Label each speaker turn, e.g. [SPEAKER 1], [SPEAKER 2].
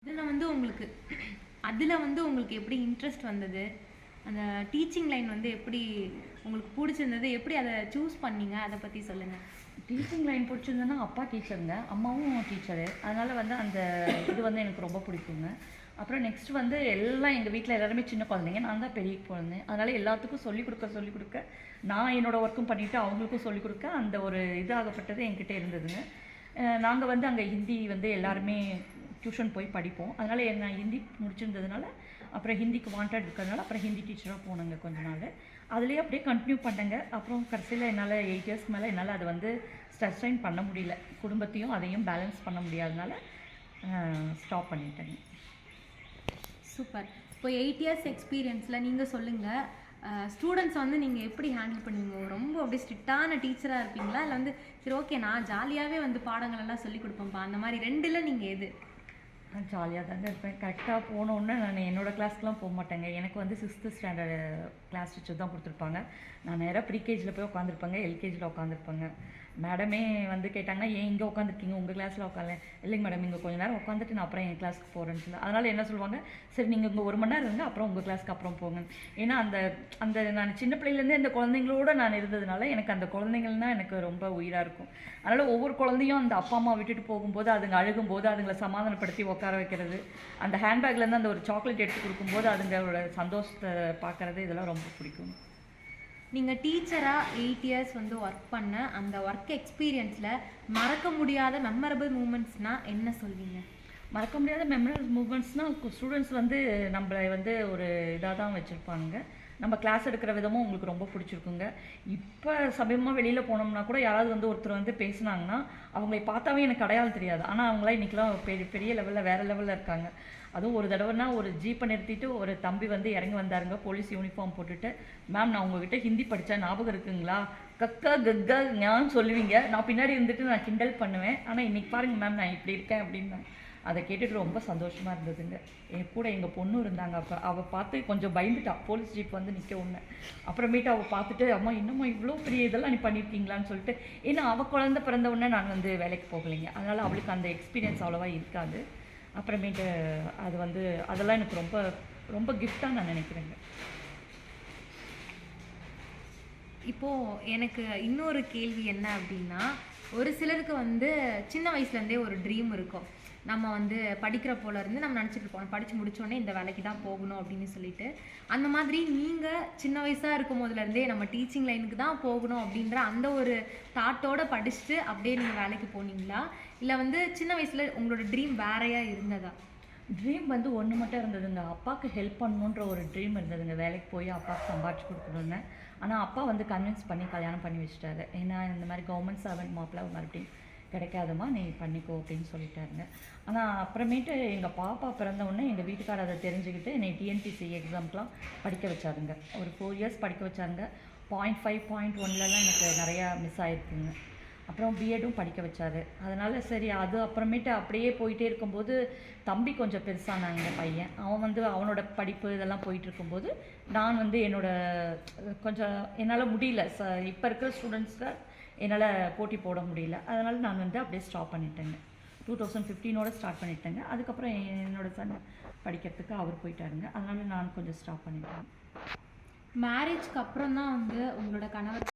[SPEAKER 1] இதில் வந்து உங்களுக்கு எப்படி இன்ட்ரெஸ்ட் வந்தது? அந்த டீச்சிங் லைன் வந்து எப்படி உங்களுக்கு பிடிச்சிருந்தது? எப்படி அதை சூஸ் பண்ணீங்க? அதை பற்றி சொல்லுங்கள்.
[SPEAKER 2] டீச்சிங் லைன் பிடிச்சிருந்ததுன்னா அப்பா டீச்சருங்க, அம்மாவும் டீச்சரு. அதனால் வந்து அந்த இது வந்து எனக்கு ரொம்ப பிடிக்குங்க. அப்புறம் நெக்ஸ்ட் வந்து எல்லாம் எங்கள் வீட்டில் எல்லாருமே சின்ன குழந்தைங்க, நான் தான் பெரிய குழந்தை. அதனால் எல்லாத்துக்கும் சொல்லிக் கொடுக்க நான் என்னோடய ஒர்க்கும் பண்ணிவிட்டு அவங்களுக்கும் சொல்லிக் கொடுக்க அந்த ஒரு இதாகப்பட்டது என்கிட்ட இருந்ததுங்க. நாங்கள் வந்து அங்கே ஹிந்தி வந்து எல்லாருமே டியூஷன் போய் படிப்போம். அதனால் நான் ஹிந்தி முடிச்சிருந்ததுனால அப்புறம் ஹிந்திக்கு வாண்டட் இருக்கிறதுனால அப்புறம் ஹிந்தி டீச்சராக போனேங்க கொஞ்ச நாள். அதுலேயே அப்படியே கண்டினியூ பண்ணேங்க. அப்புறம் கடைசியில் என்னால் 8 இயர்ஸ்க்கு மேலே என்னால் அதை வந்து சஸ்டைன் பண்ண முடியல. குடும்பத்தையும் அதையும் பேலன்ஸ் பண்ண முடியாதனால ஸ்டாப் பண்ணிட்டேங்க.
[SPEAKER 1] சூப்பர். இப்போ 8 இயர்ஸ் எக்ஸ்பீரியன்ஸில் நீங்கள் சொல்லுங்கள், ஸ்டூடெண்ட்ஸ் வந்து நீங்கள் எப்படி ஹேண்டில் பண்ணுவீங்க? ரொம்ப அப்படியே ஸ்ட்ரிக்டான டீச்சராக இருப்பீங்களா, இல்லை வந்து சரி ஓகே நான் ஜாலியாகவே வந்து பாடங்களெல்லாம் சொல்லிக் கொடுப்பேன்ப்பா, அந்த மாதிரி ரெண்டில் நீங்கள் எது?
[SPEAKER 2] நான் ஜாலியாக தாங்க இருப்பேன். கரெக்டாக போனோன்னே நான் என்னோடய கிளாஸ்க்குலாம் போக மாட்டேங்க. எனக்கு வந்து 6th ஸ்டாண்டர்டு கிளாஸ் டீச்சர் தான் கொடுத்துருப்பாங்க. நான் நேராக ப்ரீகேஜியில் போய் உட்காந்துருப்பேங்க, எல்கேஜியில் உட்காந்துருப்பேங்க. மேடமே வந்து கேட்டாங்கன்னா, ஏன் இங்கே உட்காந்துருக்கீங்க, உங்கள் கிளாஸில் உட்காரல? இல்லைங்க மேடம், இங்கே கொஞ்சம் நேரம் உட்காந்துட்டு நான் அப்புறம் என் கிளாஸ்க்கு போகிறேன்னு சொல்லி. அதனால் என்ன சொல்லுவாங்க, சரி நீங்கள் இங்கே 1 மணி நேரம் இருங்க, அப்புறம் உங்கள் கிளாஸ்க்கு அப்புறம் போங்க. ஏன்னா அந்த அந்த நான் சின்ன பிள்ளையிலேருந்தே அந்த குழந்தைங்களோட நான் இருந்ததுனால எனக்கு அந்த குழந்தைங்கள்னால் எனக்கு ரொம்ப உயிராக இருக்கும். அதனால் ஒவ்வொரு குழந்தையும் அந்த அப்பா அம்மா விட்டுட்டு போகும்போது, அதுங்க அழுகும்போது அதுங்களை சமாதானப்படுத்தி உட்கார வைக்கிறது, அந்த ஹேண்ட்பேக்லேருந்து அந்த ஒரு சாக்லேட் எடுத்து கொடுக்கும்போது அதுங்களோட சந்தோஷத்தை பார்க்குறது, இதெல்லாம் ரொம்ப பிடிக்கும்.
[SPEAKER 1] நீங்கள் டீச்சராக 8 இயர்ஸ் வந்து ஒர்க் பண்ண அந்த ஒர்க் எக்ஸ்பீரியன்ஸில் மறக்க முடியாத மெமரபிள் மூமெண்ட்ஸ்னால் என்ன சொல்வீங்க?
[SPEAKER 2] மறக்க முடியாத மெமரபிள் மூமெண்ட்ஸ்னால் ஸ்டூடெண்ட்ஸ் வந்து நம்மளை வந்து ஒரு இதாக தான் வச்சுருப்பாங்க. நம்ம கிளாஸ் எடுக்கிற விதமும் உங்களுக்கு ரொம்ப பிடிச்சிருக்குங்க. இப்போ சமயமாக வெளியில் போனோம்னா கூட யாராவது வந்து ஒருத்தர் வந்து பேசுனாங்கன்னா அவங்களை பார்த்தாவே எனக்கு அடையாளம் தெரியாது. ஆனால் அவங்களாம் இன்றைக்கெலாம் பெரிய பெரிய லெவலில் வேறு லெவலில் இருக்காங்க. அதுவும் ஒரு தடவைனா ஒரு ஜீப்பை நிறுத்திட்டு ஒரு தம்பி வந்து இறங்கி வந்தாருங்க, போலீஸ் யூனிஃபார்ம் போட்டுட்டு. மேம், நான் உங்ககிட்ட ஹிந்தி படித்தேன், ஞாபகம் இருக்குங்களா? கக்கா கக்கா ஞான்னு சொல்லுவீங்க, நான் பின்னாடி இருந்துட்டு நான் கிண்டல் பண்ணுவேன். ஆனால் இன்றைக்கி பாருங்கள் மேம், நான் இப்படி இருக்கேன் அப்படின்னு. அதை கேட்டுட்டு ரொம்ப சந்தோஷமாக இருந்ததுங்க. என் கூட எங்கள் பொண்ணும் இருந்தாங்க. அப்போ அவள் பார்த்து கொஞ்சம் பயந்துட்டா, போலீஸ் ஜீப் வந்து நிற்க ஒன்று. அப்புறமேட்டு அவள் பார்த்துட்டு, அம்மா இன்னும்மா இவ்வளோ பெரிய இதெல்லாம் நீ பண்ணியிருக்கீங்களான்னு சொல்லிட்டு. ஏன்னா அவள் குழந்தை பிறந்த உடனே நான் வந்து வேலைக்கு போகலைங்க, அதனால் அவளுக்கு அந்த எக்ஸ்பீரியன்ஸ் அவ்வளோவா இருக்காது. அப்புறமேட்டு அது வந்து அதெல்லாம் எனக்கு ரொம்ப ரொம்ப கிஃப்டாக நான் நினைக்கிறேங்க.
[SPEAKER 1] இப்போது எனக்கு இன்னொரு கேள்வி என்ன அப்படின்னா, ஒரு சிலருக்கு வந்து சின்ன வயசுலேருந்தே ஒரு ட்ரீம் இருக்கும். நம்ம வந்து படிக்கிற போல இருந்து நம்ம நினச்சிட்டு இருப்போம், படித்து முடித்தோடனே இந்த வேலைக்கு தான் போகணும் அப்படின்னு சொல்லிட்டு. அந்த மாதிரி நீங்கள் சின்ன வயசாக இருக்கும் போதுலேருந்தே நம்ம டீச்சிங் லைனுக்கு தான் போகணும் அப்படின்ற அந்த ஒரு தாட்டோடு படிச்சுட்டு அப்படியே நீங்கள் வேலைக்கு போனீங்களா, இல்லை வந்து சின்ன வயசில் உங்களோட ட்ரீம் வேறையாக இருந்ததா?
[SPEAKER 2] ட்ரீம் வந்து ஒன்று மட்டும் இருந்ததுங்க, அப்பாவுக்கு ஹெல்ப் பண்ணணுன்ற ஒரு ட்ரீம் இருந்ததுங்க. வேலைக்கு போய் அப்பாவுக்கு சம்பாதிச்சு கொடுக்கணுன்னு. ஆனால் அப்பா வந்து கன்வின்ஸ் பண்ணி கல்யாணம் பண்ணி வச்சுட்டாரு. ஏன்னா இந்த மாதிரி கவர்மெண்ட் சர்வெண்ட் மாப்பிள்ள மறுபடியும் கிடைக்காதம்மா, நீ பண்ணிக்கோ அப்படின்னு சொல்லிட்டாருங்க. ஆனால் அப்புறமேட்டு எங்கள் பாப்பா பிறந்த உடனே எங்கள் வீட்டுக்காரர் அதை தெரிஞ்சுக்கிட்டு என்னை டிஎன்பிசி எக்ஸாம்க்கெலாம் படிக்க வச்சாருங்க. ஒரு 4 இயர்ஸ் படிக்க வச்சாருங்க. 0.5 0.1லலாம் எனக்கு நிறையா மிஸ் ஆகிருக்குங்க. அப்புறம் பிஎட்டும் படிக்க வச்சார். அதனால் சரி, அது அப்புறமேட்டு அப்படியே போயிட்டே இருக்கும்போது தம்பி கொஞ்சம் பெருசானாங்க பையன். அவன் வந்து அவனோட படிப்பு இதெல்லாம் போயிட்டுருக்கும்போது நான் வந்து கொஞ்சம் என்னால் முடியல. இப்போ இருக்கிற ஸ்டூடெண்ட்ஸில் என்னால் போட்டி போட முடியல. அதனால் நான் வந்து அப்படியே ஸ்டாப் பண்ணிட்டேங்க. 2015ஓட ஸ்டார்ட் பண்ணிட்டேங்க. அதுக்கப்புறம் என்னோடய சன் படிக்கிறதுக்கு அவர் போயிட்டாருங்க. அதனால் நான் கொஞ்சம் ஸ்டாப் பண்ணிட்டேன்.
[SPEAKER 1] மேரேஜ்க்கு அப்புறம் தான் வந்து உங்களோட கணவர்